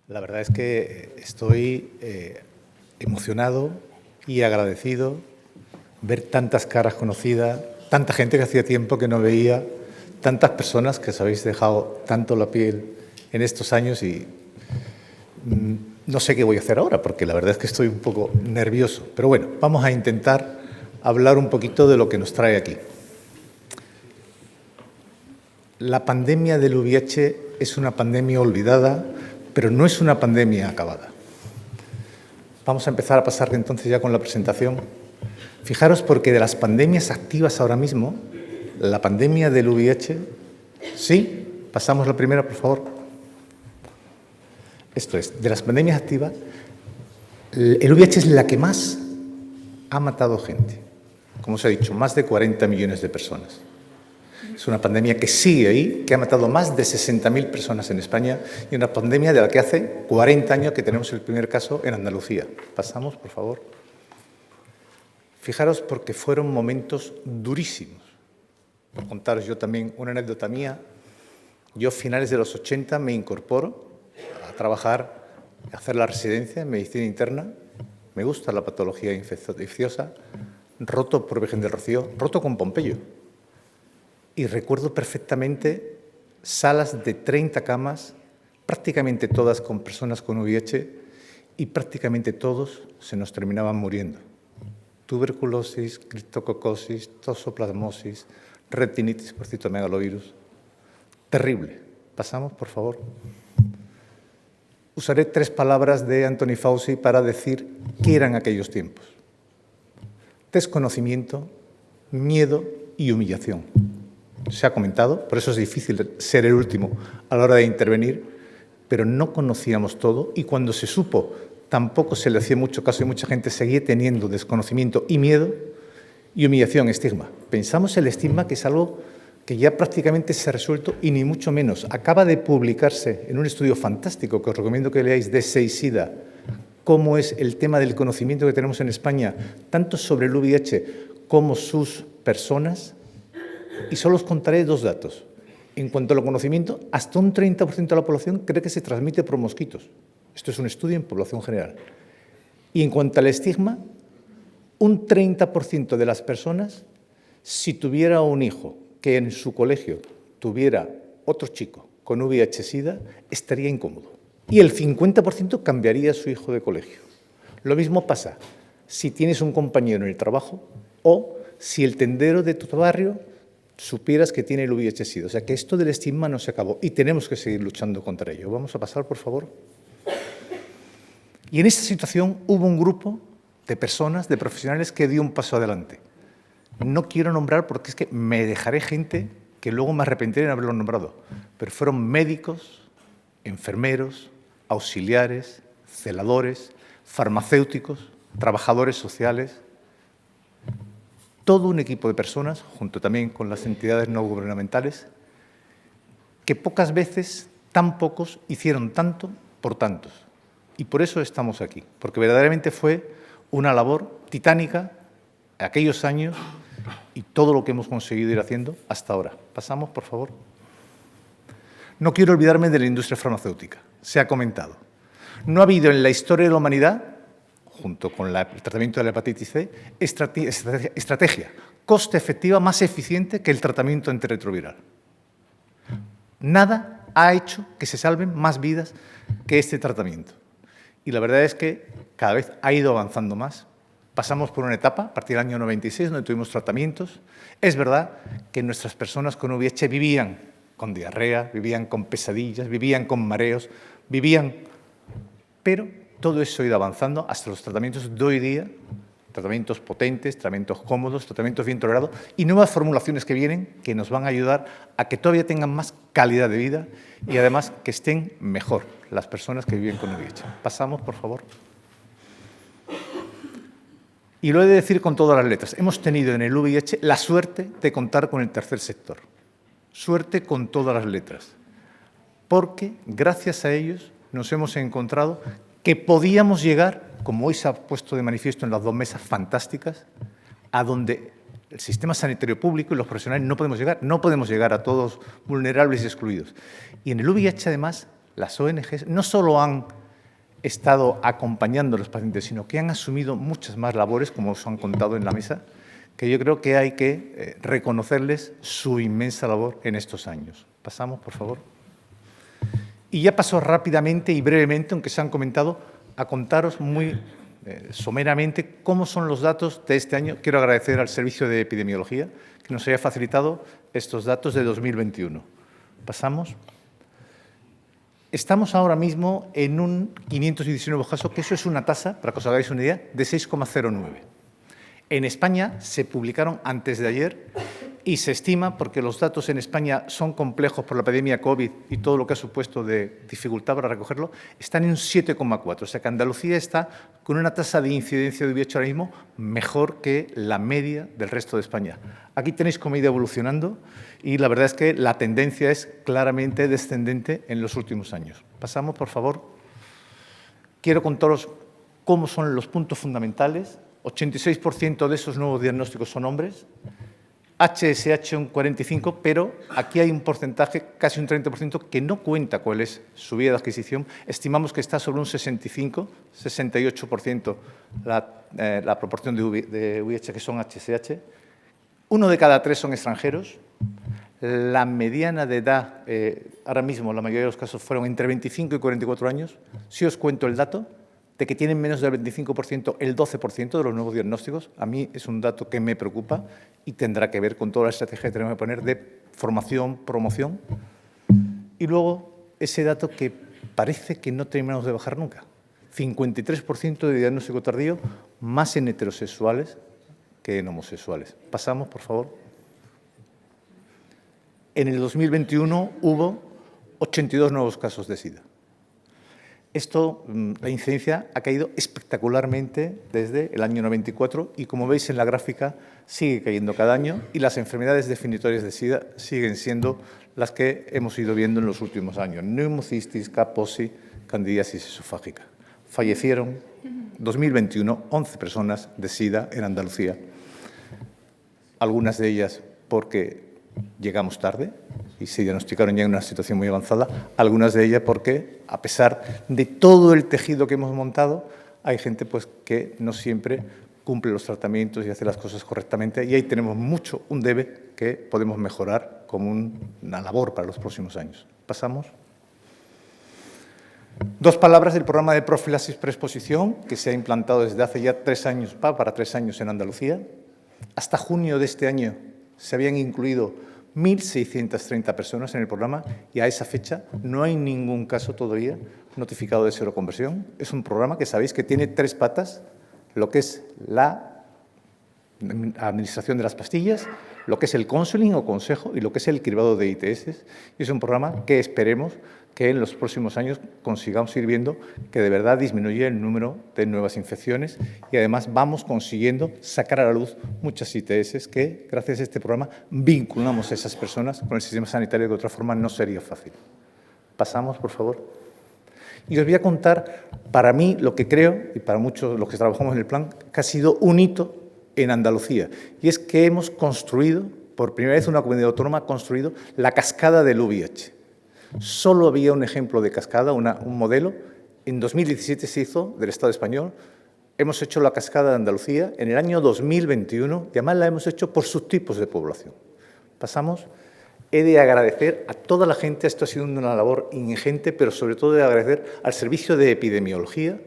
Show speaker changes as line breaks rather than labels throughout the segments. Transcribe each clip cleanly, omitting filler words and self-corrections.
La verdad es que estoy emocionado y agradecido ver tantas caras conocidas, tanta gente que hacía tiempo que no veía, tantas personas que os habéis dejado tanto la piel en estos años y no sé qué voy a hacer ahora, porque la verdad es que estoy un poco nervioso. Pero bueno, vamos a intentar hablar un poquito de lo que nos trae aquí. La pandemia del VIH es una pandemia olvidada, pero no es una pandemia acabada. Vamos a empezar a pasar entonces ya con la presentación. Fijaros, porque de las pandemias activas ahora mismo, la pandemia del VIH, sí, pasamos la primera, por favor. Esto es, de las pandemias activas, el VIH es la que más ha matado gente. Como os he dicho, más de 40 millones de personas. Es una pandemia que sigue ahí, que ha matado más de 60.000 personas en España y una pandemia de la que hace 40 años que tenemos el primer caso en Andalucía. Pasamos, por favor. Fijaros, porque fueron momentos durísimos. Por contaros yo también una anécdota mía. Yo a finales de los 80 me incorporo a trabajar, a hacer la residencia en medicina interna. Me gusta la patología infecciosa, roto por Virgen del Rocío, roto con Pompeyo. Y recuerdo perfectamente salas de 30 camas, prácticamente todas con personas con VIH, y prácticamente todos se nos terminaban muriendo. Tuberculosis, criptococosis, toxoplasmosis, retinitis por citomegalovirus. Terrible. Pasamos, por favor. Usaré 3 palabras de Anthony Fauci para decir qué eran aquellos tiempos. Desconocimiento, miedo y humillación. Se ha comentado, por eso es difícil ser el último a la hora de intervenir, pero no conocíamos todo y cuando se supo tampoco se le hacía mucho caso y mucha gente seguía teniendo desconocimiento y miedo y humillación, estigma. Pensamos el estigma que es algo que ya prácticamente se ha resuelto y ni mucho menos. Acaba de publicarse en un estudio fantástico que os recomiendo que leáis de SEISIDA, cómo es el tema del conocimiento que tenemos en España, tanto sobre el VIH como sus personas. Y solo os contaré 2 datos. En cuanto al conocimiento, hasta un 30% de la población cree que se transmite por mosquitos. Esto es un estudio en población general. Y en cuanto al estigma, un 30% de las personas, si tuviera un hijo que en su colegio tuviera otro chico con VIH-Sida, estaría incómodo. Y el 50% cambiaría a su hijo de colegio. Lo mismo pasa si tienes un compañero en el trabajo o si el tendero de tu barrio supieras que tiene el VIH-Sida. O sea, que esto del estigma no se acabó y tenemos que seguir luchando contra ello. Vamos a pasar, por favor. Y en esta situación hubo un grupo de personas, de profesionales, que dio un paso adelante. No quiero nombrar porque es que me dejaré gente que luego me arrepentiré de haberlo nombrado, pero fueron médicos, enfermeros, auxiliares, celadores, farmacéuticos, trabajadores sociales, todo un equipo de personas, junto también con las entidades no gubernamentales, que pocas veces, tan pocos, hicieron tanto por tantos. Y por eso estamos aquí, porque verdaderamente fue una labor titánica aquellos años y todo lo que hemos conseguido ir haciendo hasta ahora. Pasamos, por favor. No quiero olvidarme de la industria farmacéutica, se ha comentado. No ha habido en la historia de la humanidad, junto con el tratamiento de la hepatitis C, estrategia coste efectiva más eficiente que el tratamiento antirretroviral. Nada ha hecho que se salven más vidas que este tratamiento. Y la verdad es que cada vez ha ido avanzando más. Pasamos por una etapa, a partir del año 96, donde tuvimos tratamientos. Es verdad que nuestras personas con VIH vivían con diarrea, vivían con pesadillas, vivían con mareos, pero todo eso ha ido avanzando hasta los tratamientos de hoy día, tratamientos potentes, tratamientos cómodos, tratamientos bien tolerados y nuevas formulaciones que vienen que nos van a ayudar a que todavía tengan más calidad de vida y además que estén mejor las personas que viven con VIH. Pasamos, por favor. Y lo he de decir con todas las letras. Hemos tenido en el VIH la suerte de contar con el tercer sector. Suerte con todas las letras. Porque gracias a ellos nos hemos encontrado que podíamos llegar, como hoy se ha puesto de manifiesto en las 2 mesas fantásticas, a donde el sistema sanitario público y los profesionales no podemos llegar a todos vulnerables y excluidos. Y en el VIH, además, las ONGs no solo han estado acompañando a los pacientes, sino que han asumido muchas más labores, como os han contado en la mesa, que yo creo que hay que reconocerles su inmensa labor en estos años. Pasamos, por favor. Y ya paso rápidamente y brevemente, aunque se han comentado, a contaros muy someramente cómo son los datos de este año. Quiero agradecer al Servicio de Epidemiología que nos haya facilitado estos datos de 2021. Pasamos. Estamos ahora mismo en un 519 casos, que eso es una tasa, para que os hagáis una idea, de 6,09. En España se publicaron antes de ayer y se estima, porque los datos en España son complejos por la epidemia COVID y todo lo que ha supuesto de dificultad para recogerlo, están en un 7,4. O sea que Andalucía está con una tasa de incidencia de VIH ahora mismo mejor que la media del resto de España. Aquí tenéis cómo ha ido evolucionando y la verdad es que la tendencia es claramente descendente en los últimos años. Pasamos, por favor. Quiero contaros cómo son los puntos fundamentales. 86% de esos nuevos diagnósticos son hombres. HSH un 45%, pero aquí hay un porcentaje, casi un 30%, que no cuenta cuál es su vía de adquisición. Estimamos que está sobre un 65, 68% la proporción de VIH que son HSH. 1 de cada 3 son extranjeros. La mediana de edad, ahora mismo la mayoría de los casos fueron entre 25 y 44 años. Si os cuento el dato de que tienen menos del 25%, el 12% de los nuevos diagnósticos, a mí es un dato que me preocupa y tendrá que ver con toda la estrategia que tenemos que poner de formación, promoción. Y luego, ese dato que parece que no terminamos de bajar nunca. 53% de diagnóstico tardío, más en heterosexuales que en homosexuales. Pasamos, por favor. En el 2021 hubo 82 nuevos casos de SIDA. La incidencia ha caído espectacularmente desde el año 94 y, como veis en la gráfica, sigue cayendo cada año y las enfermedades definitorias de SIDA siguen siendo las que hemos ido viendo en los últimos años. Neumocistis, Kaposi, candidiasis esofágica. Fallecieron en 2021 11 personas de SIDA en Andalucía, algunas de ellas porque llegamos tarde y se diagnosticaron ya en una situación muy avanzada, algunas de ellas porque, a pesar de todo el tejido que hemos montado, hay gente pues, que no siempre cumple los tratamientos y hace las cosas correctamente, y ahí tenemos mucho, un debe que podemos mejorar como una labor para los próximos años. Pasamos. 2 palabras del programa de profilaxis preexposición, que se ha implantado desde hace ya 3 años, para 3 años en Andalucía. Hasta junio de este año se habían incluido 1.630 personas en el programa y a esa fecha no hay ningún caso todavía notificado de seroconversión. Es un programa que sabéis que tiene 3 patas, lo que es la administración de las pastillas, lo que es el counseling o consejo y lo que es el cribado de ITS. Y es un programa que esperemos que en los próximos años consigamos ir viendo que de verdad disminuye el número de nuevas infecciones y además vamos consiguiendo sacar a la luz muchas ITS que, gracias a este programa, vinculamos a esas personas con el sistema sanitario que de otra forma no sería fácil. Pasamos, por favor. Y os voy a contar, para mí, lo que creo, y para muchos los que trabajamos en el plan, que ha sido un hito en Andalucía, y es que hemos construido, por primera vez una comunidad autónoma ha construido la cascada del VIH. Solo había un ejemplo de cascada, un modelo. En 2017 se hizo del Estado español. Hemos hecho la cascada de Andalucía en el año 2021 y además la hemos hecho por subtipos de población. Pasamos. He de agradecer a toda la gente, esto ha sido una labor ingente, pero sobre todo he de agradecer al Servicio de Epidemiología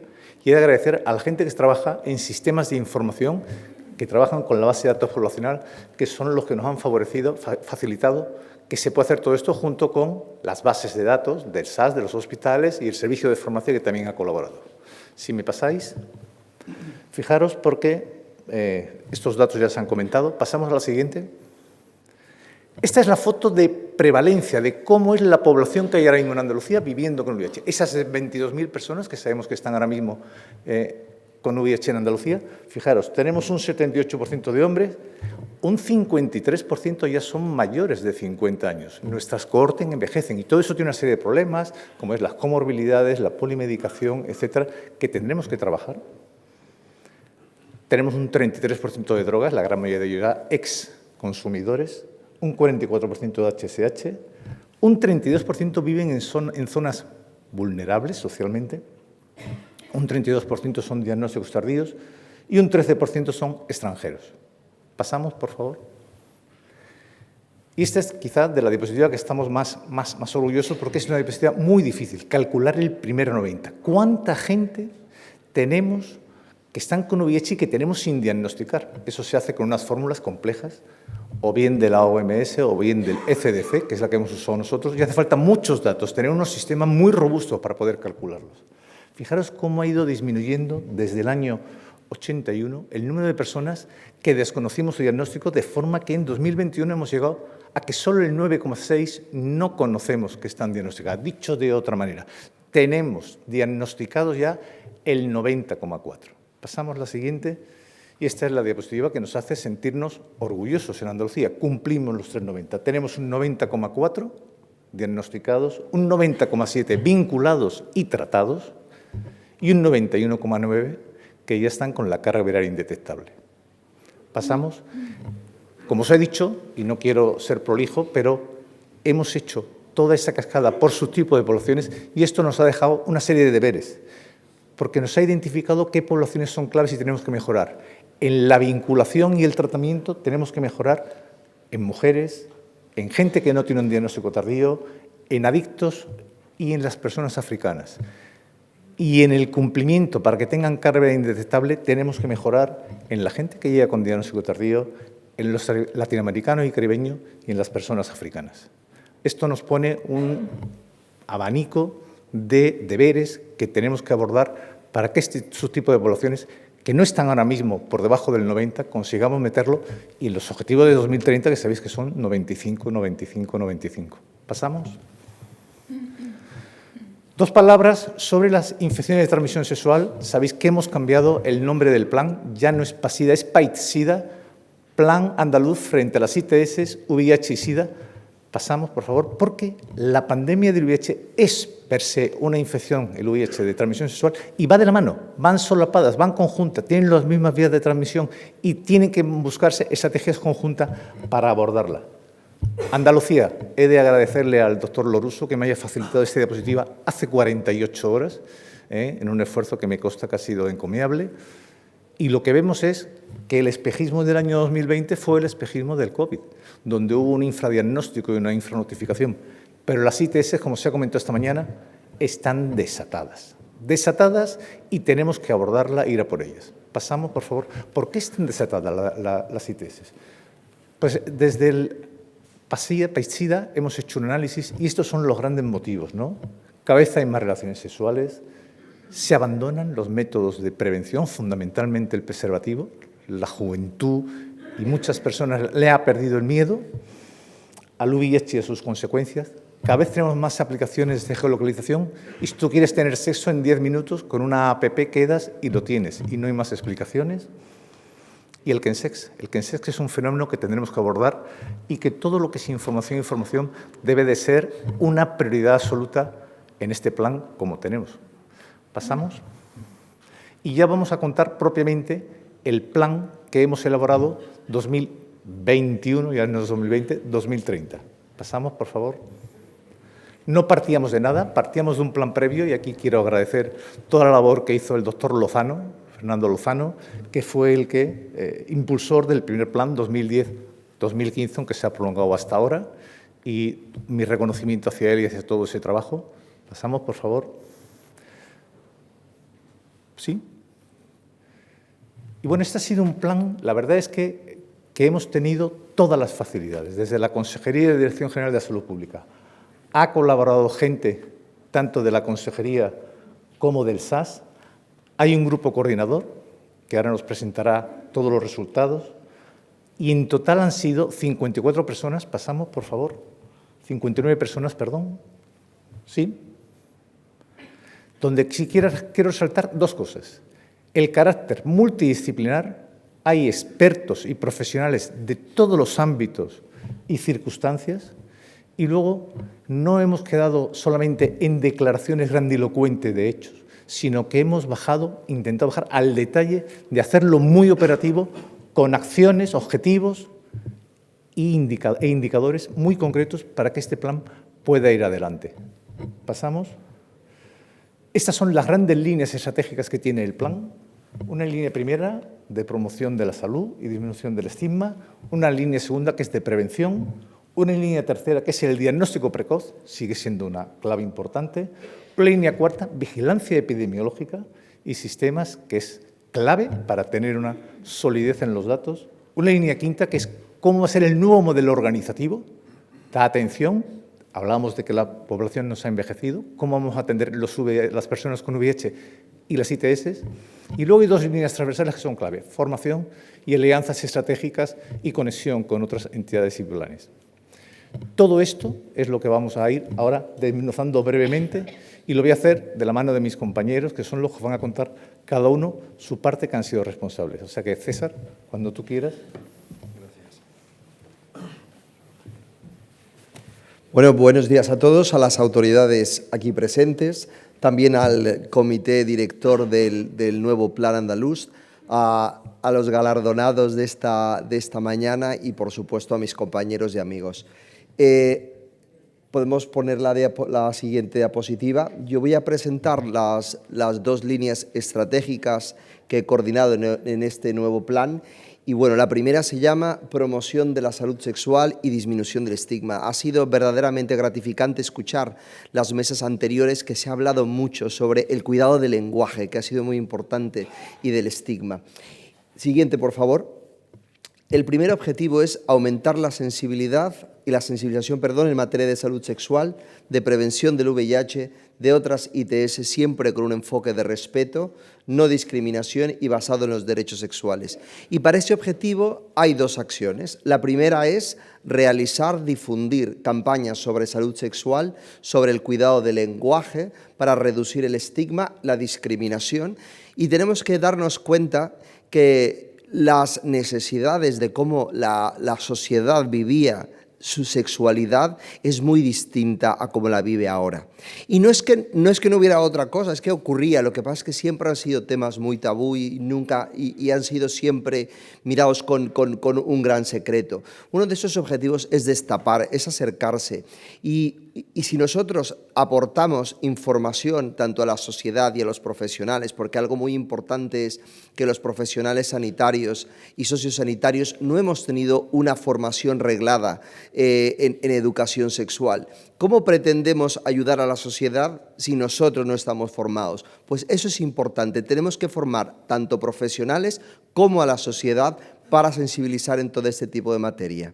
y he de agradecer a la gente que trabaja en sistemas de información, que trabajan con la base de datos poblacional, que son los que nos han facilitado que se pueda hacer todo esto junto con las bases de datos del SAS, de los hospitales y el servicio de farmacia que también ha colaborado. Si me pasáis, fijaros porque estos datos ya se han comentado. Pasamos a la siguiente. Esta es la foto de prevalencia, de cómo es la población que hay ahora mismo en Andalucía viviendo con VIH. Esas 22.000 personas que sabemos que están ahora mismo con VIH en Andalucía, fijaros, tenemos un 78% de hombres, un 53% ya son mayores de 50 años. Nuestras cohortes envejecen y todo eso tiene una serie de problemas, como es las comorbilidades, la polimedicación, etcétera, que tendremos que trabajar. Tenemos un 33% de drogas, la gran mayoría de ellos ya ex-consumidores, un 44% de HSH, un 32% viven en zonas vulnerables socialmente, un 32% son diagnósticos tardíos y un 13% son extranjeros. Pasamos, por favor. Y esta es quizá de la diapositiva que estamos más orgullosos porque es una diapositiva muy difícil, calcular el primero 90. ¿Cuánta gente tenemos que están con VIH y que tenemos sin diagnosticar? Eso se hace con unas fórmulas complejas, o bien de la OMS o bien del ECDC, que es la que hemos usado nosotros, y hace falta muchos datos, tener unos sistemas muy robustos para poder calcularlos. Fijaros cómo ha ido disminuyendo desde el año 81 el número de personas que desconocimos su diagnóstico, de forma que en 2021 hemos llegado a que solo el 9,6% no conocemos que están diagnosticadas. Dicho de otra manera, tenemos diagnosticados ya el 90,4%. Pasamos a la siguiente, y esta es la diapositiva que nos hace sentirnos orgullosos en Andalucía. Cumplimos los 3,90. Tenemos un 90,4% diagnosticados, un 90,7% vinculados y tratados, y un 91,9% que ya están con la carga viral indetectable. Pasamos. Como os he dicho, y no quiero ser prolijo, pero hemos hecho toda esa cascada por su tipo de poblaciones y esto nos ha dejado una serie de deberes, porque nos ha identificado qué poblaciones son claves y tenemos que mejorar. En la vinculación y el tratamiento tenemos que mejorar en mujeres, en gente que no tiene un diagnóstico tardío, en adictos y en las personas africanas. Y en el cumplimiento, para que tengan carga viral indetectable, tenemos que mejorar en la gente que llega con diagnóstico tardío, en los latinoamericanos y caribeños y en las personas africanas. Esto nos pone un abanico de deberes que tenemos que abordar para que este subtipo de poblaciones, que no están ahora mismo por debajo del 90, consigamos meterlo y en los objetivos de 2030, que sabéis que son 95, 95, 95. ¿Pasamos? Dos palabras sobre las infecciones de transmisión sexual. Sabéis que hemos cambiado el nombre del plan, ya no es PASIDA, es PAIT-SIDA, Plan Andaluz frente a las ITS, VIH y SIDA. Pasamos, por favor, porque la pandemia del VIH es per se una infección, el VIH, de transmisión sexual, y va de la mano, van solapadas, van conjuntas, tienen las mismas vías de transmisión y tienen que buscarse estrategias conjuntas para abordarla. Andalucía, he de agradecerle al doctor Loruso que me haya facilitado esta diapositiva hace 48 horas, en un esfuerzo que me consta que ha sido encomiable. Y lo que vemos es que el espejismo del año 2020 fue el espejismo del COVID, donde hubo un infradiagnóstico y una infranotificación. Pero las ITS, como se ha comentado esta mañana, están desatadas. Desatadas y tenemos que abordarla e ir a por ellas. Pasamos, por favor. ¿Por qué están desatadas las ITS? Pues desde el PAIT-SIDA hemos hecho un análisis y estos son los grandes motivos, ¿no? Cada vez hay más relaciones sexuales, se abandonan los métodos de prevención, fundamentalmente el preservativo, la juventud y muchas personas le ha perdido el miedo al VIH y a sus consecuencias. Cada vez tenemos más aplicaciones de geolocalización y si tú quieres tener sexo en 10 minutos, con una app quedas y lo tienes y no hay más explicaciones. Y el Kensex es un fenómeno que tendremos que abordar y que todo lo que es información debe de ser una prioridad absoluta en este plan como tenemos. Pasamos. Y ya vamos a contar propiamente el plan que hemos elaborado 2021, ya no es 2020, 2030. Pasamos, por favor. No partíamos de nada, partíamos de un plan previo y aquí quiero agradecer toda la labor que hizo el doctor Lozano, Fernando Lozano, que fue el que impulsor del primer plan 2010-2015, aunque se ha prolongado hasta ahora, y mi reconocimiento hacia él y hacia todo ese trabajo. Pasamos, por favor. ¿Sí? Y bueno, este ha sido un plan, la verdad es que hemos tenido todas las facilidades, desde la Consejería de Dirección General de Salud Pública. Ha colaborado gente tanto de la Consejería como del SAS. Hay un grupo coordinador que ahora nos presentará todos los resultados y en total han sido 54 personas. Pasamos, por favor. 59 personas, perdón. ¿Sí? Donde sí quiero resaltar dos cosas. El carácter multidisciplinar, hay expertos y profesionales de todos los ámbitos y circunstancias, y luego no hemos quedado solamente en declaraciones grandilocuentes de hechos, sino que hemos intentado bajar al detalle de hacerlo muy operativo, con acciones, objetivos e indicadores muy concretos para que este plan pueda ir adelante. Pasamos. Estas son las grandes líneas estratégicas que tiene el plan. Una línea primera de promoción de la salud y disminución del estigma, una línea segunda que es de prevención, una línea tercera que es el diagnóstico precoz, sigue siendo una clave importante, una línea cuarta, vigilancia epidemiológica y sistemas, que es clave para tener una solidez en los datos, una línea quinta que es cómo va a ser el nuevo modelo organizativo, da atención, hablamos de que la población nos ha envejecido, cómo vamos a atender las personas con VIH y las ITS, y luego hay dos líneas transversales que son clave, formación y alianzas estratégicas y conexión con otras entidades y planes. Todo esto es lo que vamos a ir ahora desmenuzando brevemente y lo voy a hacer de la mano de mis compañeros, que son los que van a contar cada uno su parte que han sido responsables. O sea que, César, cuando tú quieras.
Bueno, buenos días a todos, a las autoridades aquí presentes, también al comité director del nuevo Plan Andaluz, a los galardonados de esta mañana y, por supuesto, a mis compañeros y amigos. Podemos poner la siguiente diapositiva. Yo voy a presentar las dos líneas estratégicas que he coordinado en este nuevo plan. Y bueno, la primera se llama Promoción de la Salud Sexual y Disminución del Estigma. Ha sido verdaderamente gratificante escuchar las mesas anteriores que se ha hablado mucho sobre el cuidado del lenguaje, que ha sido muy importante, y del estigma. Siguiente, por favor. El primer objetivo es aumentar la sensibilidad y la sensibilización, en materia de salud sexual, de prevención del VIH, de otras ITS, siempre con un enfoque de respeto, no discriminación y basado en los derechos sexuales. Y para ese objetivo hay dos acciones. La primera es difundir campañas sobre salud sexual, sobre el cuidado del lenguaje, para reducir el estigma, la discriminación. Y tenemos que darnos cuenta que las necesidades de cómo la sociedad vivía su sexualidad es muy distinta a cómo la vive ahora. Y no es que no hubiera otra cosa, es que ocurría. Lo que pasa es que siempre han sido temas muy tabú y han sido siempre mirados con un gran secreto. Uno de esos objetivos es destapar, es acercarse. Y si nosotros aportamos información tanto a la sociedad y a los profesionales, porque algo muy importante es que los profesionales sanitarios y sociosanitarios no hemos tenido una formación reglada en educación sexual. ¿Cómo pretendemos ayudar a la sociedad si nosotros no estamos formados? Pues eso es importante. Tenemos que formar tanto profesionales como a la sociedad para sensibilizar en todo este tipo de materia.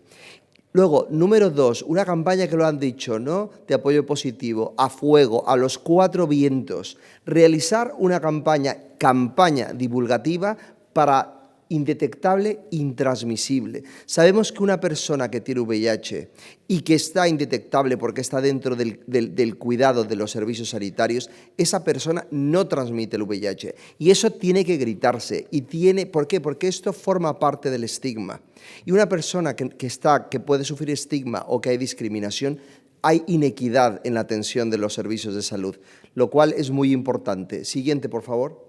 Luego, número 2, una campaña que lo han dicho, ¿no?, de apoyo positivo, a fuego, a los 4 vientos. Realizar una campaña divulgativa para indetectable, intransmisible. Sabemos que una persona que tiene VIH y que está indetectable porque está dentro del cuidado de los servicios sanitarios, esa persona no transmite el VIH. Y eso tiene que gritarse. ¿Por qué? Porque esto forma parte del estigma. Y una persona que puede sufrir estigma o que hay discriminación, hay inequidad en la atención de los servicios de salud, lo cual es muy importante. Siguiente, por favor.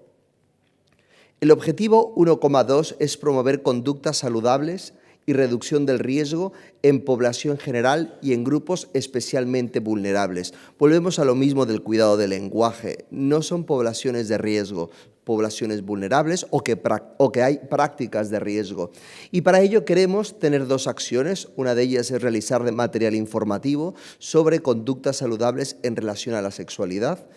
El objetivo 1,2 es promover conductas saludables y reducción del riesgo en población general y en grupos especialmente vulnerables. Volvemos a lo mismo del cuidado del lenguaje. No son poblaciones de riesgo, poblaciones vulnerables o que hay prácticas de riesgo. Y para ello queremos tener dos acciones. Una de ellas es realizar material informativo sobre conductas saludables en relación a la sexualidad.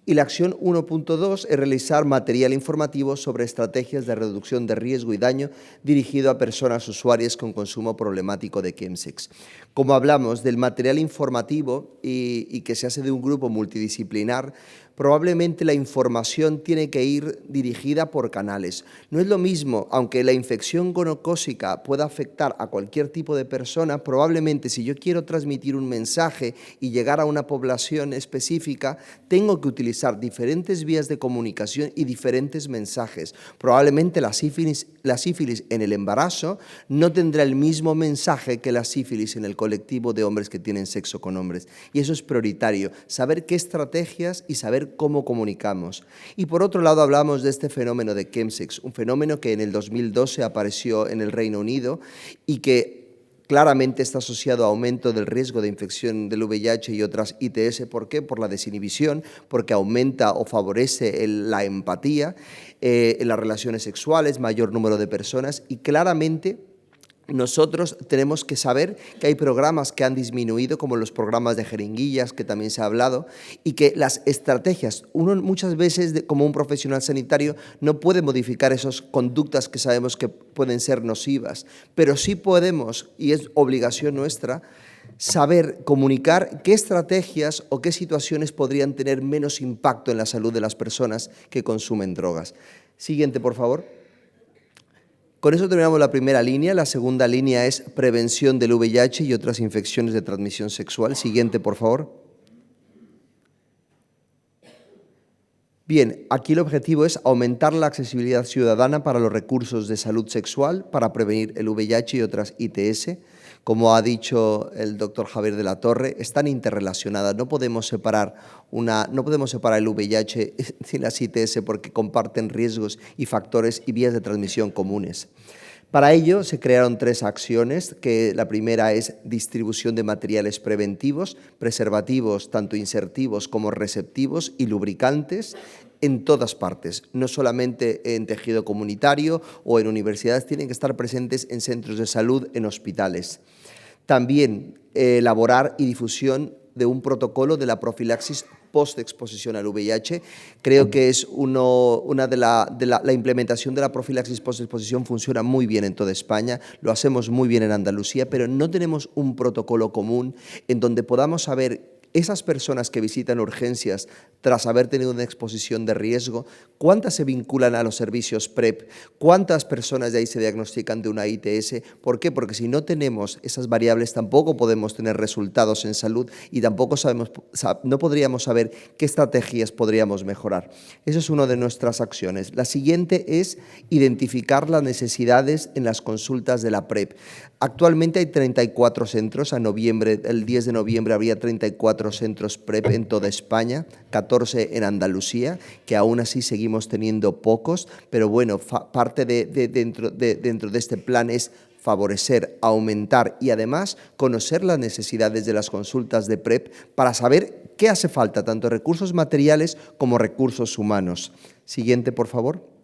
Y la acción 1.2 es realizar material informativo sobre estrategias de reducción de riesgo y daño dirigido a personas usuarias con consumo problemático de chemsex. Como hablamos del material informativo y que se hace de un grupo multidisciplinar, probablemente la información tiene que ir dirigida por canales. No es lo mismo, aunque la infección gonocócica pueda afectar a cualquier tipo de persona, probablemente si yo quiero transmitir un mensaje y llegar a una población específica, tengo que utilizar diferentes vías de comunicación y diferentes mensajes. Probablemente la sífilis en el embarazo no tendrá el mismo mensaje que la sífilis en el colectivo de hombres que tienen sexo con hombres. Y eso es prioritario, saber qué estrategias y saber cómo comunicamos. Y por otro lado hablamos de este fenómeno de chemsex, un fenómeno que en el 2012 apareció en el Reino Unido y que claramente está asociado a aumento del riesgo de infección del VIH y otras ITS. ¿Por qué? Por la desinhibición, porque aumenta o favorece la empatía en las relaciones sexuales, mayor número de personas, y claramente nosotros tenemos que saber que hay programas que han disminuido, como los programas de jeringuillas, que también se ha hablado, y que las estrategias, uno muchas veces como un profesional sanitario no puede modificar esas conductas que sabemos que pueden ser nocivas, pero sí podemos, y es obligación nuestra, saber comunicar qué estrategias o qué situaciones podrían tener menos impacto en la salud de las personas que consumen drogas. Siguiente, por favor. Con eso terminamos la primera línea. La segunda línea es prevención del VIH y otras infecciones de transmisión sexual. Siguiente, por favor. Bien, aquí el objetivo es aumentar la accesibilidad ciudadana para los recursos de salud sexual para prevenir el VIH y otras ITS. Como ha dicho el doctor Javier de la Torre, están interrelacionadas. No podemos separar el VIH y las ITS porque comparten riesgos y factores y vías de transmisión comunes. Para ello se crearon 3 acciones, que la primera es distribución de materiales preventivos, preservativos, tanto insertivos como receptivos, y lubricantes en todas partes, no solamente en tejido comunitario o en universidades, tienen que estar presentes en centros de salud, en hospitales. También elaborar y difusión de un protocolo de la profilaxis post-exposición al VIH. Creo que es la implementación de la profilaxis post-exposición funciona muy bien en toda España, lo hacemos muy bien en Andalucía, pero no tenemos un protocolo común en donde podamos saber esas personas que visitan urgencias tras haber tenido una exposición de riesgo, ¿cuántas se vinculan a los servicios PrEP? ¿Cuántas personas de ahí se diagnostican de una ITS? ¿Por qué? Porque si no tenemos esas variables tampoco podemos tener resultados en salud y tampoco no podríamos saber qué estrategias podríamos mejorar. Eso es una de nuestras acciones. La siguiente es identificar las necesidades en las consultas de la PrEP. Actualmente hay 34 centros, el 10 de noviembre habría 34 centros PrEP en toda España, 14 en Andalucía, que aún así seguimos teniendo pocos, pero bueno, parte dentro de este plan es favorecer, aumentar y además conocer las necesidades de las consultas de PrEP para saber qué hace falta, tanto recursos materiales como recursos humanos. Siguiente, por favor.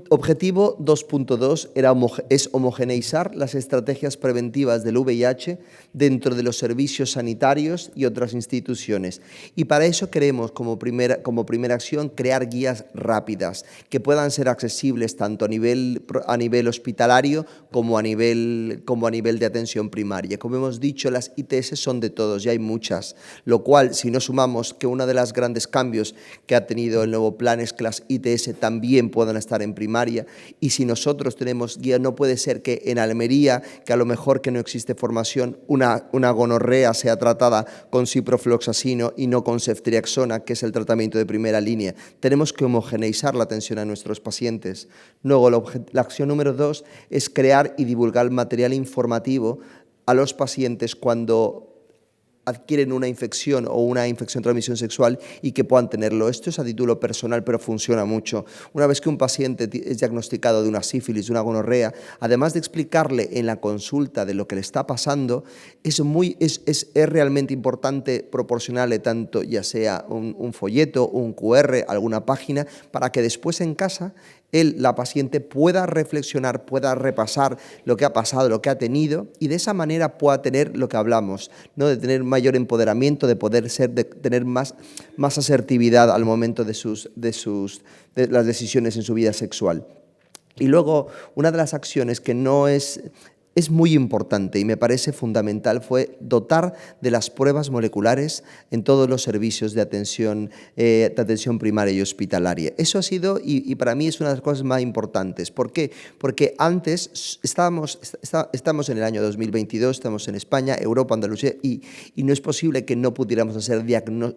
Objetivo 2.2 es homogeneizar las estrategias preventivas del VIH dentro de los servicios sanitarios y otras instituciones. Y para eso queremos, como primera acción, crear guías rápidas que puedan ser accesibles tanto a nivel hospitalario como a nivel de atención primaria. Como hemos dicho, las ITS son de todos y hay muchas, lo cual, si no sumamos que uno de los grandes cambios que ha tenido el nuevo plan es que las ITS también puedan estar en primaria, y si nosotros tenemos guía, no puede ser que en Almería, que a lo mejor que no existe formación, una gonorrea sea tratada con ciprofloxacino y no con ceftriaxona, que es el tratamiento de primera línea. Tenemos que homogeneizar la atención a nuestros pacientes. Luego, la acción número 2 es crear y divulgar material informativo a los pacientes cuando adquieren una infección o una infección de transmisión sexual y que puedan tenerlo. Esto es a título personal, pero funciona mucho. Una vez que un paciente es diagnosticado de una sífilis, de una gonorrea, además de explicarle en la consulta de lo que le está pasando, es realmente importante proporcionarle tanto, ya sea un folleto, un QR, alguna página, para que después en casa la paciente pueda reflexionar, pueda repasar lo que ha pasado, lo que ha tenido, y de esa manera pueda tener lo que hablamos, ¿no? De tener mayor empoderamiento, de tener más asertividad al momento de las decisiones en su vida sexual. Y luego, una de las acciones que es muy importante y me parece fundamental fue dotar de las pruebas moleculares en todos los servicios de atención primaria y hospitalaria. Eso ha sido, y para mí es una de las cosas más importantes. ¿Por qué? Porque antes estamos en el año 2022, estamos en España, Europa, Andalucía, y no es posible que no pudiéramos hacer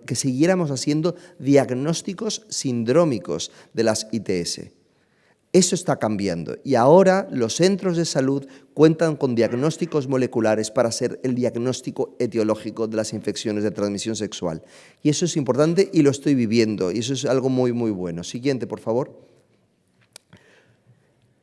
que siguiéramos haciendo diagnósticos sindrómicos de las ITS. Eso está cambiando y ahora los centros de salud cuentan con diagnósticos moleculares para hacer el diagnóstico etiológico de las infecciones de transmisión sexual. Y eso es importante y lo estoy viviendo y eso es algo muy, muy bueno. Siguiente, por favor.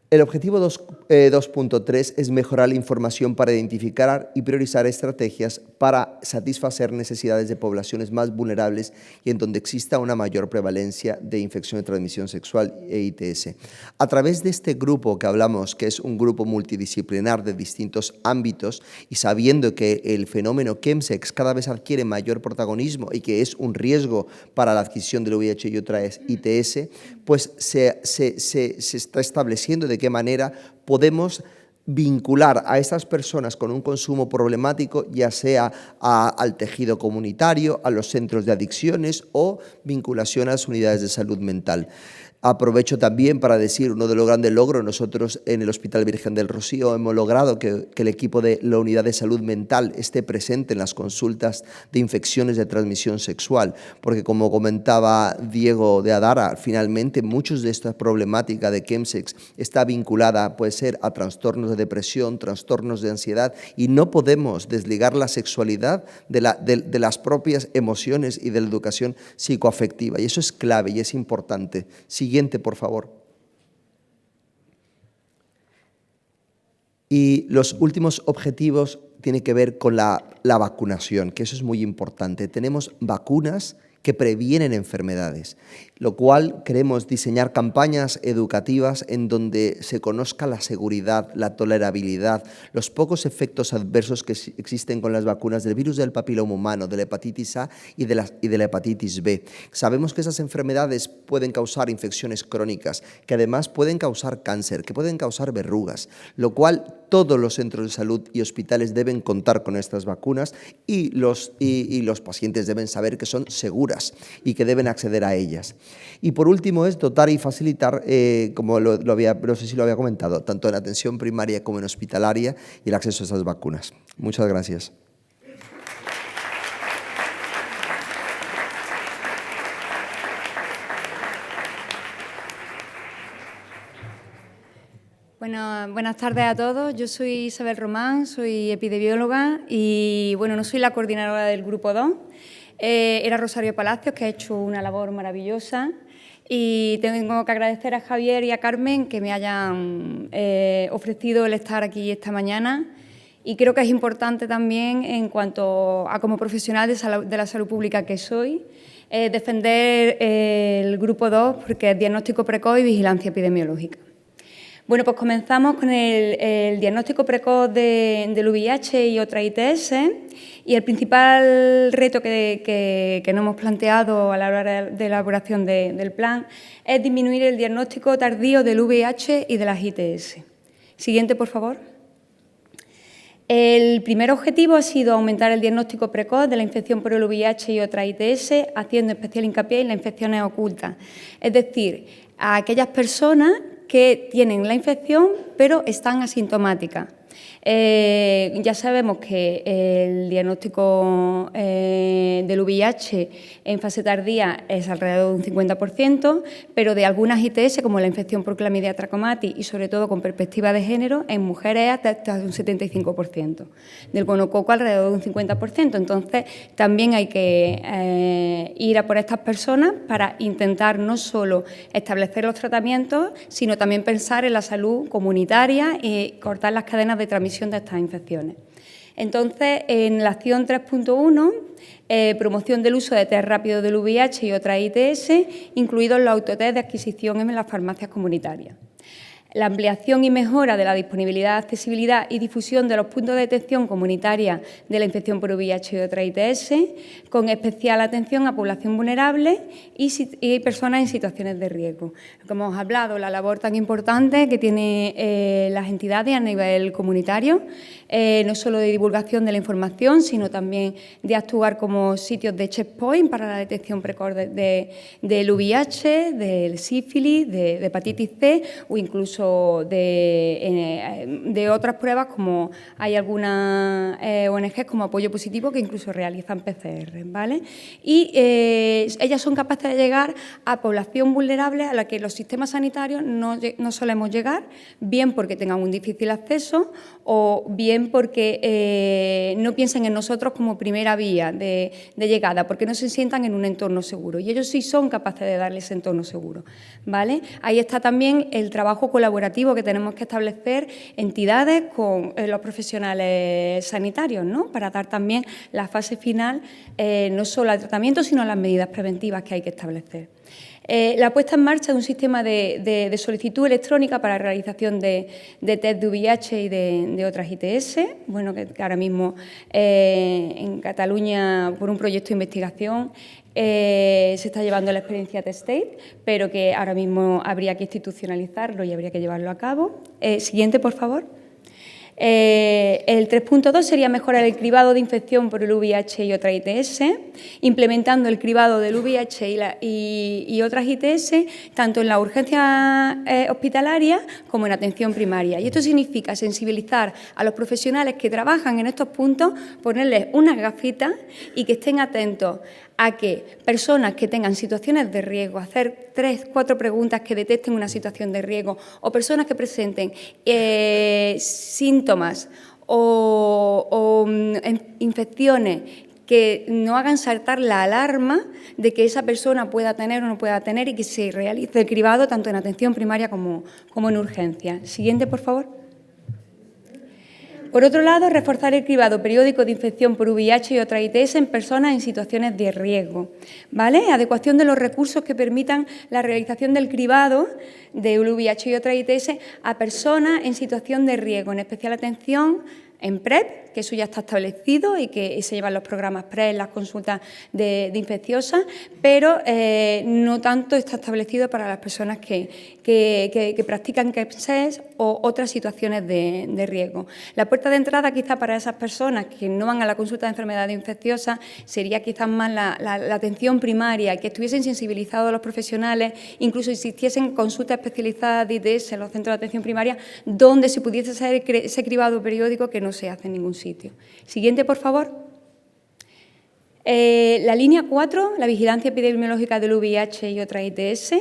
El objetivo 2.3 es mejorar la información para identificar y priorizar estrategias para satisfacer necesidades de poblaciones más vulnerables y en donde exista una mayor prevalencia de infección de transmisión sexual e ITS. A través de este grupo que hablamos, que es un grupo multidisciplinar de distintos ámbitos, y sabiendo que el fenómeno chemsex cada vez adquiere mayor protagonismo y que es un riesgo para la adquisición del VIH y otras ITS, pues se está estableciendo de qué manera podemos vincular a estas personas con un consumo problemático, ya sea al tejido comunitario, a los centros de adicciones o vinculación a las unidades de salud mental. Aprovecho también para decir uno de los grandes logros. Nosotros en el Hospital Virgen del Rocío hemos logrado que el equipo de la unidad de salud mental esté presente en las consultas de infecciones de transmisión sexual, porque como comentaba Diego de Adara, finalmente muchos de esta problemática de chemsex está vinculada, puede ser, a trastornos de depresión, trastornos de ansiedad, y no podemos desligar la sexualidad de las propias emociones y de la educación psicoafectiva, y eso es clave y es importante. Siguiente, por favor. Y los últimos objetivos tienen que ver con la vacunación, que eso es muy importante. Tenemos vacunas que previenen enfermedades, lo cual queremos diseñar campañas educativas en donde se conozca la seguridad, la tolerabilidad, los pocos efectos adversos que existen con las vacunas del virus del papiloma humano, de la hepatitis A y de la hepatitis B. Sabemos que esas enfermedades pueden causar infecciones crónicas, que además pueden causar cáncer, que pueden causar verrugas, lo cual todos los centros de salud y hospitales deben contar con estas vacunas y los pacientes deben saber que son seguras y que deben acceder a ellas. Y por último es dotar y facilitar, como no sé si lo había comentado, tanto en atención primaria como en hospitalaria, y el acceso a esas vacunas. Muchas gracias.
Bueno, buenas tardes a todos. Yo soy Isabel Román, soy epidemióloga y no soy la coordinadora del Grupo 2. Era Rosario Palacios, que ha hecho una labor maravillosa, y tengo que agradecer a Javier y a Carmen que me hayan ofrecido el estar aquí esta mañana, y creo que es importante también, en cuanto a como profesional de la salud pública que soy, defender el Grupo 2, porque es diagnóstico precoz y vigilancia epidemiológica. Bueno, pues comenzamos con el diagnóstico precoz del VIH y otras ITS, y el principal reto que nos hemos planteado a la hora de elaboración del plan es disminuir el diagnóstico tardío del VIH y de las ITS. Siguiente, por favor. El primer objetivo ha sido aumentar el diagnóstico precoz de la infección por el VIH y otras ITS, haciendo especial hincapié en las infecciones ocultas, es decir, a aquellas personas que tienen la infección pero están asintomáticas. Ya sabemos que el diagnóstico del VIH en fase tardía es alrededor de un 50%, pero de algunas ITS, como la infección por Clamidia trachomatis y sobre todo con perspectiva de género, en mujeres hasta un 75%, del gonococo alrededor de un 50%. Entonces, también hay que ir a por estas personas para intentar no solo establecer los tratamientos, sino también pensar en la salud comunitaria y cortar las cadenas de transmisión de estas infecciones. Entonces, en la acción 3.1, promoción del uso de test rápidos del VIH y otras ITS, incluidos los autotest de adquisición en las farmacias comunitarias. La ampliación y mejora de la disponibilidad, accesibilidad y difusión de los puntos de detección comunitaria de la infección por VIH y otras ITS, con especial atención a población vulnerable y personas en situaciones de riesgo. Como hemos hablado, la labor tan importante que tienen las entidades a nivel comunitario, no solo de divulgación de la información, sino también de actuar como sitios de checkpoint para la detección precoz del VIH, del sífilis, de hepatitis C o incluso de otras pruebas, como hay algunas ONGs como Apoyo Positivo que incluso realizan PCR, ¿vale? Y ellas son capaces de llegar a población vulnerable a la que los sistemas sanitarios no solemos llegar, bien porque tengan un difícil acceso o bien porque no piensen en nosotros como primera vía de llegada, porque no se sientan en un entorno seguro. Y ellos sí son capaces de darles ese entorno seguro, ¿vale? Ahí está también el trabajo colaborativo colaborativo que tenemos que establecer entidades con los profesionales sanitarios, ¿no? Para dar también la fase final, no solo al tratamiento, sino a las medidas preventivas que hay que establecer. La puesta en marcha de un sistema de solicitud electrónica para la realización de test de VIH y de otras ITS, bueno, que ahora mismo en Cataluña, por un proyecto de investigación, se está llevando la experiencia TestState, pero que ahora mismo habría que institucionalizarlo y habría que llevarlo a cabo. Siguiente, por favor. El 3.2 sería mejorar el cribado de infección por el VIH y otras ITS, implementando el cribado del VIH y otras ITS tanto en la urgencia hospitalaria como en atención primaria. Y esto significa sensibilizar a los profesionales que trabajan en estos puntos, ponerles unas gafitas y que estén atentos a que personas que tengan situaciones de riesgo, hacer 3, 4 preguntas que detecten una situación de riesgo, o personas que presenten síntomas o infecciones que no hagan saltar la alarma de que esa persona pueda tener o no pueda tener y que se realice el cribado tanto en atención primaria como en urgencia. Siguiente, por favor. Por otro lado, reforzar el cribado periódico de infección por VIH y otras ITS en personas en situaciones de riesgo, ¿vale? Adecuación de los recursos que permitan la realización del cribado de VIH y otras ITS a personas en situación de riesgo, en especial atención en PrEP, que eso ya está establecido y que se llevan los programas PrEP, las consultas de infecciosas, pero no tanto está establecido para las personas que practican KEPSES o otras situaciones de riesgo. La puerta de entrada quizá para esas personas que no van a la consulta de enfermedades infecciosas sería quizás más la atención primaria, que estuviesen sensibilizados los profesionales, incluso existiesen consultas especializadas de ITS en los centros de atención primaria, donde se pudiese hacer ese cribado periódico que no se hace en ningún sitio. Siguiente, por favor. La línea 4, la vigilancia epidemiológica del VIH y otras ITS.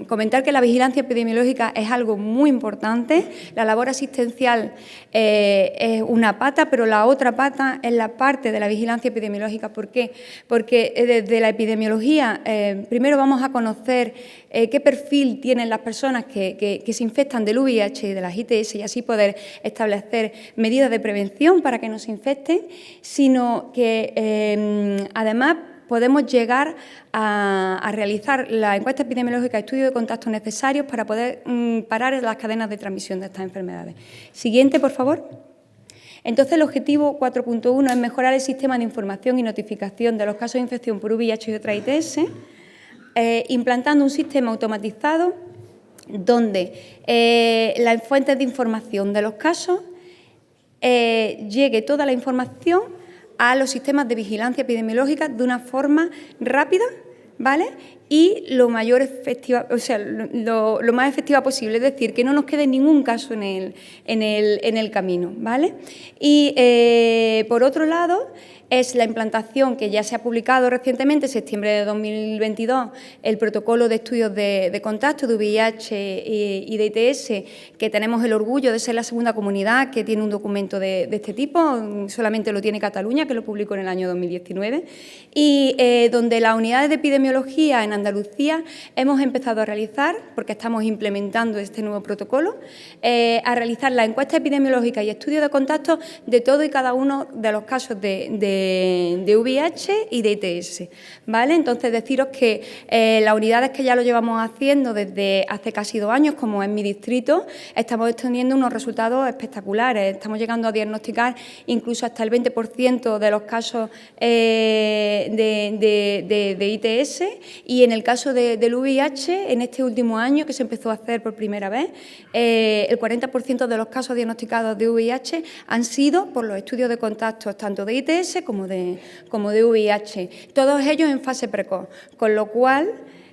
Comentar que la vigilancia epidemiológica es algo muy importante. La labor asistencial es una pata, pero la otra pata es la parte de la vigilancia epidemiológica. ¿Por qué? Porque desde la epidemiología primero vamos a conocer qué perfil tienen las personas que se infectan del VIH y de las ITS y así poder establecer medidas de prevención para que no se infecten, sino que además podemos llegar a realizar la encuesta epidemiológica y estudios de contacto necesarios para poder parar las cadenas de transmisión de estas enfermedades. Siguiente, por favor. Entonces, el objetivo 4.1 es mejorar el sistema de información y notificación de los casos de infección por VIH y otras ITS, implantando un sistema automatizado donde las fuentes de información de los casos llegue toda la información a los sistemas de vigilancia epidemiológica de una forma rápida, ¿vale? Y lo más efectiva posible, es decir, que no nos quede ningún caso en el camino, ¿vale? Y por otro lado, es la implantación que ya se ha publicado recientemente, en septiembre de 2022, el protocolo de estudios de contacto de VIH y de ITS, que tenemos el orgullo de ser la segunda comunidad que tiene un documento de este tipo, solamente lo tiene Cataluña, que lo publicó en el año 2019, y donde las unidades de epidemiología en Andalucía hemos empezado a realizar, porque estamos implementando este nuevo protocolo, a realizar la encuesta epidemiológica y estudios de contacto de todo y cada uno de los casos de VIH y de ITS, ¿vale? Entonces, deciros que las unidades que ya lo llevamos haciendo desde hace casi 2 años, como en mi distrito, estamos obteniendo unos resultados espectaculares. Estamos llegando a diagnosticar incluso hasta el 20% de los casos de ITS, y en el caso del VIH, en este último año que se empezó a hacer por primera vez, el 40% de los casos diagnosticados de VIH han sido por los estudios de contactos tanto de ITS como de VIH, todos ellos en fase precoz, con lo cual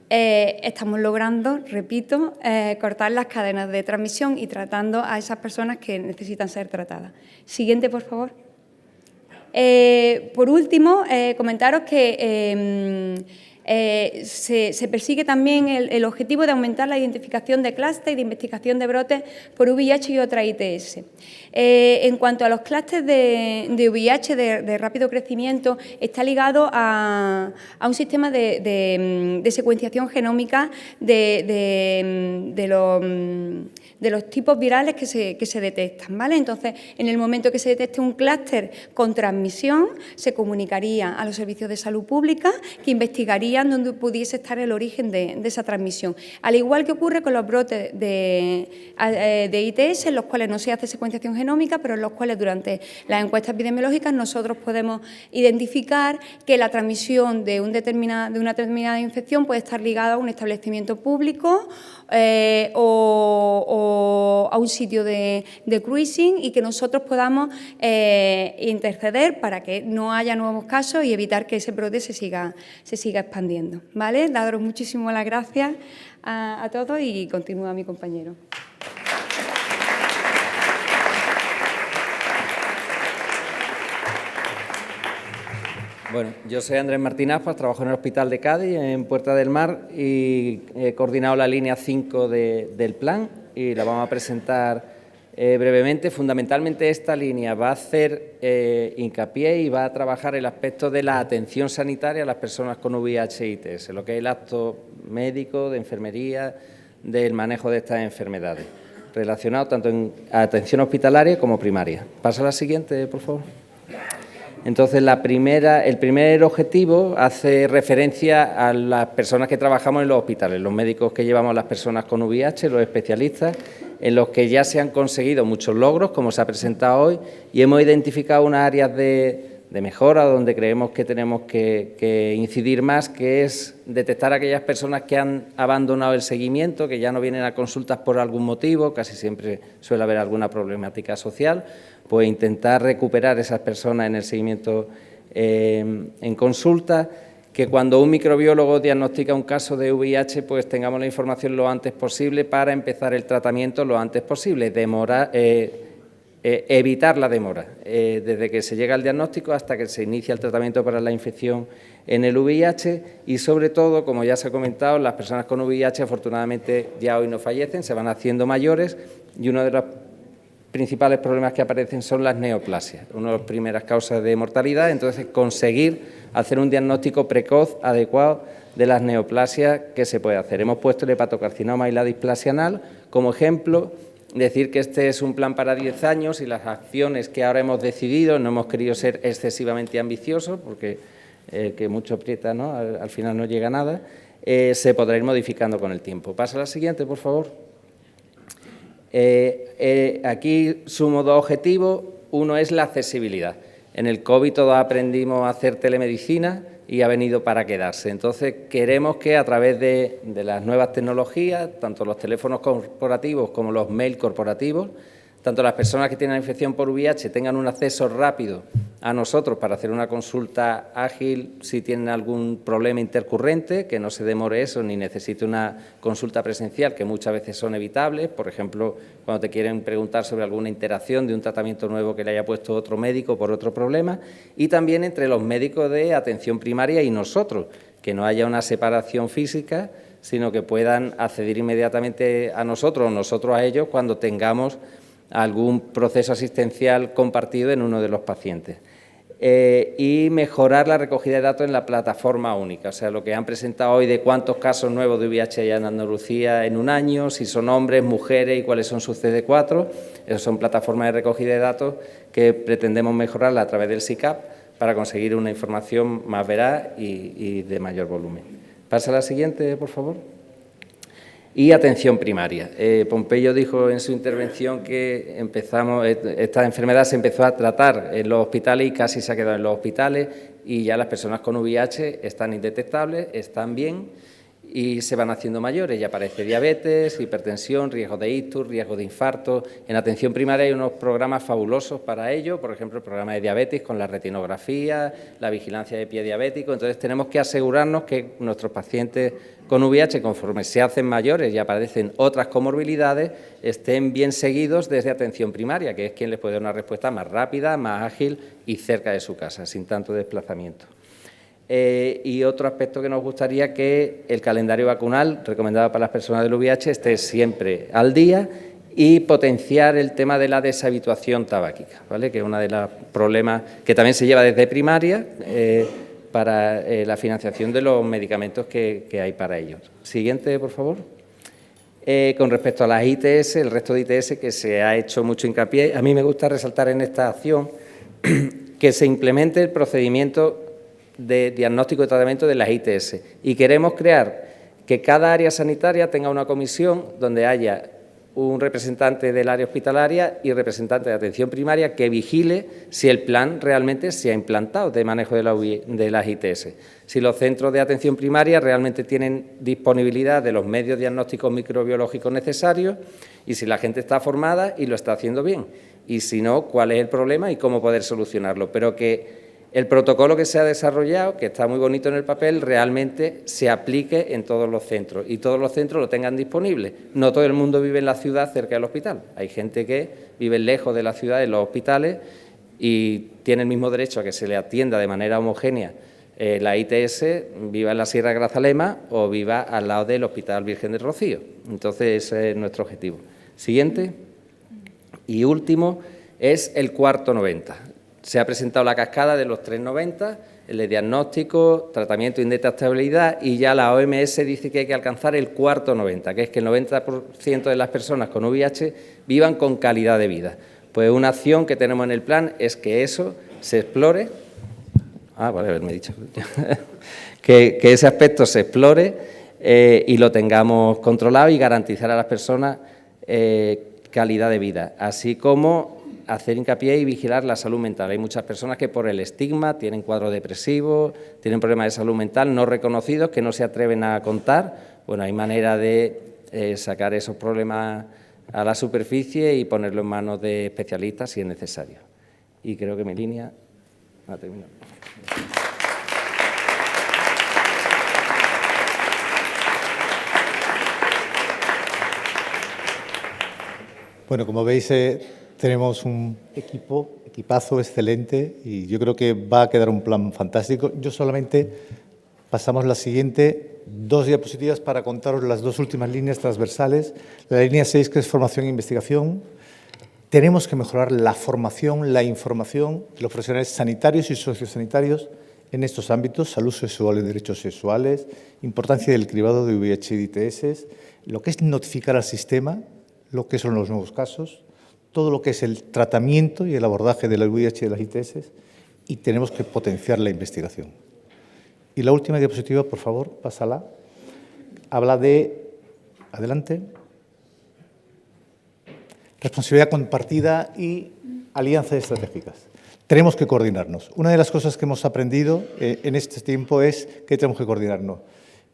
estamos logrando, repito, cortar las cadenas de transmisión y tratando a esas personas que necesitan ser tratadas. Siguiente, por favor. Por último, comentaros que Se persigue también el objetivo de aumentar la identificación de clústeres y de investigación de brotes por VIH y otras ITS. En cuanto a los clústeres de VIH de rápido crecimiento, está ligado a un sistema de secuenciación genómica de los tipos virales que se detectan, ¿vale? Entonces, en el momento que se detecte un clúster con transmisión, se comunicaría a los servicios de salud pública que investigarían dónde pudiese estar el origen de esa transmisión. Al igual que ocurre con los brotes de ITS, en los cuales no se hace secuenciación genómica, pero en los cuales durante las encuestas epidemiológicas nosotros podemos identificar que la transmisión de una determinada infección puede estar ligada a un establecimiento público o a un sitio de cruising, y que nosotros podamos interceder para que no haya nuevos casos y evitar que ese brote se siga expandiendo, ¿vale? Daros muchísimas las gracias a todos y continúa mi compañero.
Bueno, yo soy Andrés Martín Aspas, trabajo en el Hospital de Cádiz, en Puerta del Mar, y he coordinado la línea 5 del plan y la vamos a presentar brevemente. Fundamentalmente esta línea va a hacer hincapié y va a trabajar el aspecto de la atención sanitaria a las personas con VIH y ITS, lo que es el acto médico, de enfermería, del manejo de estas enfermedades, relacionado tanto en atención hospitalaria como primaria. Pasa a la siguiente, por favor. Entonces, el primer objetivo hace referencia a las personas que trabajamos en los hospitales, los médicos que llevamos a las personas con VIH, los especialistas, en los que ya se han conseguido muchos logros, como se ha presentado hoy, y hemos identificado unas áreas de mejora donde creemos que tenemos que incidir más, que es detectar a aquellas personas que han abandonado el seguimiento, que ya no vienen a consultas por algún motivo, casi siempre suele haber alguna problemática social, pues intentar recuperar esas personas en el seguimiento en consulta, que cuando un microbiólogo diagnostica un caso de VIH, pues tengamos la información lo antes posible para empezar el tratamiento lo antes posible, evitar la demora, desde que se llega al diagnóstico hasta que se inicia el tratamiento para la infección en el VIH, y sobre todo, como ya se ha comentado, las personas con VIH afortunadamente ya hoy no fallecen, se van haciendo mayores, y uno de los principales problemas que aparecen son las neoplasias, una de las primeras causas de mortalidad. Entonces, conseguir hacer un diagnóstico precoz adecuado de las neoplasias que se puede hacer. Hemos puesto el hepatocarcinoma y la displasia anal como ejemplo. Decir que este es un plan para 10 años y las acciones que ahora hemos decidido, no hemos querido ser excesivamente ambiciosos, porque que mucho aprieta, ¿no? Al final no llega a nada, se podrá ir modificando con el tiempo. Pasa a la siguiente, por favor. Aquí sumo dos objetivos. Uno es la accesibilidad. En el COVID todos aprendimos a hacer telemedicina y ha venido para quedarse. Entonces, queremos que a través de las nuevas tecnologías, tanto los teléfonos corporativos como los mail corporativos, tanto las personas que tienen la infección por VIH tengan un acceso rápido a nosotros para hacer una consulta ágil si tienen algún problema intercurrente, que no se demore eso ni necesite una consulta presencial, que muchas veces son evitables. Por ejemplo, cuando te quieren preguntar sobre alguna interacción de un tratamiento nuevo que le haya puesto otro médico por otro problema, y también entre los médicos de atención primaria y nosotros, que no haya una separación física, sino que puedan acceder inmediatamente a nosotros o nosotros a ellos cuando tengamos algún proceso asistencial compartido en uno de los pacientes. Y mejorar la recogida de datos en la plataforma única, o sea, lo que han presentado hoy de cuántos casos nuevos de VIH hay en Andalucía en un año, si son hombres, mujeres y cuáles son sus CD4. Esas son plataformas de recogida de datos que pretendemos mejorarla a través del SICAP para conseguir una información más veraz y de mayor volumen. Pasa a la siguiente, por favor. Y atención primaria. Pompeyo dijo en su intervención que esta enfermedad se empezó a tratar en los hospitales y casi se ha quedado en los hospitales, y ya las personas con VIH están indetectables, están bien y se van haciendo mayores. Ya aparece diabetes, hipertensión, riesgo de ictus, riesgo de infarto. En atención primaria hay unos programas fabulosos para ello, por ejemplo, el programa de diabetes con la retinografía, la vigilancia de pie diabético. Entonces, tenemos que asegurarnos que nuestros pacientes con VIH, conforme se hacen mayores y aparecen otras comorbilidades, estén bien seguidos desde atención primaria, que es quien les puede dar una respuesta más rápida, más ágil y cerca de su casa, sin tanto desplazamiento. Y otro aspecto que nos gustaría que el calendario vacunal recomendado para las personas del VIH esté siempre al día y potenciar el tema de la deshabituación tabáquica, ¿vale? Que es uno de los problemas que también se lleva desde primaria para la financiación de los medicamentos que hay para ellos. Siguiente, por favor. Con respecto a las ITS, el resto de ITS que se ha hecho mucho hincapié, a mí me gusta resaltar en esta acción que se implemente el procedimiento de diagnóstico y tratamiento de las ITS y queremos crear que cada área sanitaria tenga una comisión donde haya un representante del área hospitalaria y representante de atención primaria que vigile si el plan realmente se ha implantado de manejo de las ITS. Si los centros de atención primaria realmente tienen disponibilidad de los medios diagnósticos microbiológicos necesarios y si la gente está formada y lo está haciendo bien. Y si no, cuál es el problema y cómo poder solucionarlo. Pero que el protocolo que se ha desarrollado, que está muy bonito en el papel, realmente se aplique en todos los centros y todos los centros lo tengan disponible. No todo el mundo vive en la ciudad cerca del hospital. Hay gente que vive lejos de la ciudad, en los hospitales, y tiene el mismo derecho a que se le atienda de manera homogénea la ITS, viva en la Sierra de Grazalema o viva al lado del Hospital Virgen del Rocío. Entonces, ese es nuestro objetivo. Siguiente. Y último es el cuarto 90. Se ha presentado la cascada de los 3,90, el de diagnóstico, tratamiento y indetectabilidad, y ya la OMS dice que hay que alcanzar el cuarto 90, que es que el 90% de las personas con VIH vivan con calidad de vida. Pues una acción que tenemos en el plan es que eso se explore, vale, haberme dicho, que ese aspecto se explore y lo tengamos controlado y garantizar a las personas calidad de vida, así como hacer hincapié y vigilar la salud mental. Hay muchas personas que por el estigma tienen cuadros depresivos, tienen problemas de salud mental no reconocidos, que no se atreven a contar. Bueno, hay manera de sacar esos problemas a la superficie y ponerlo en manos de especialistas si es necesario. Y creo que mi línea ha terminado.
Bueno, como veis, tenemos un equipazo excelente y yo creo que va a quedar un plan fantástico. Yo solamente pasamos la siguiente, 2 diapositivas para contaros las 2 últimas líneas transversales. La línea 6, que es formación e investigación. Tenemos que mejorar la formación, la información de los profesionales sanitarios y sociosanitarios en estos ámbitos, salud sexual y derechos sexuales, importancia del cribado de VIH y ITS, lo que es notificar al sistema, lo que son los nuevos casos, todo lo que es el tratamiento y el abordaje de la VIH y de las ITS, y tenemos que potenciar la investigación. Y la última diapositiva, por favor, pásala. Habla de, adelante, responsabilidad compartida y alianzas estratégicas. Tenemos que coordinarnos. Una de las cosas que hemos aprendido en este tiempo es que tenemos que coordinarnos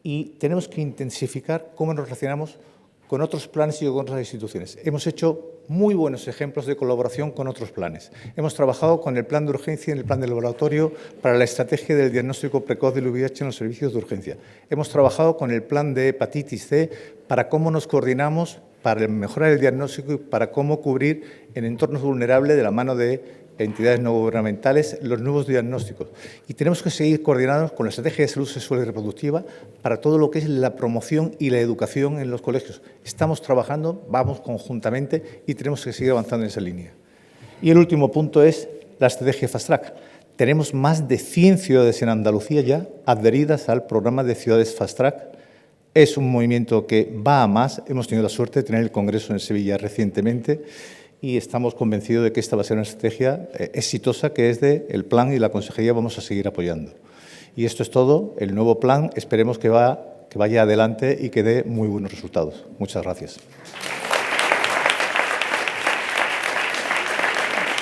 y tenemos que intensificar cómo nos relacionamos con otros planes y con otras instituciones. Hemos hecho muy buenos ejemplos de colaboración con otros planes. Hemos trabajado con el plan de urgencia y en el plan de laboratorio para la estrategia del diagnóstico precoz del VIH en los servicios de urgencia. Hemos trabajado con el plan de hepatitis C para cómo nos coordinamos para mejorar el diagnóstico y para cómo cubrir en entornos vulnerables de la mano de entidades no gubernamentales los nuevos diagnósticos. Y tenemos que seguir coordinados con la estrategia de salud sexual y reproductiva para todo lo que es la promoción y la educación en los colegios. Estamos trabajando, vamos conjuntamente y tenemos que seguir avanzando en esa línea. Y el último punto es la estrategia Fast Track. Tenemos más de 100 ciudades en Andalucía ya adheridas al programa de ciudades Fast Track. Es un movimiento que va a más. Hemos tenido la suerte de tener el Congreso en Sevilla recientemente y estamos convencidos de que esta va a ser una estrategia exitosa que desde el plan y la consejería vamos a seguir apoyando. Y esto es todo. El nuevo plan esperemos que vaya adelante y que dé muy buenos resultados. Muchas gracias.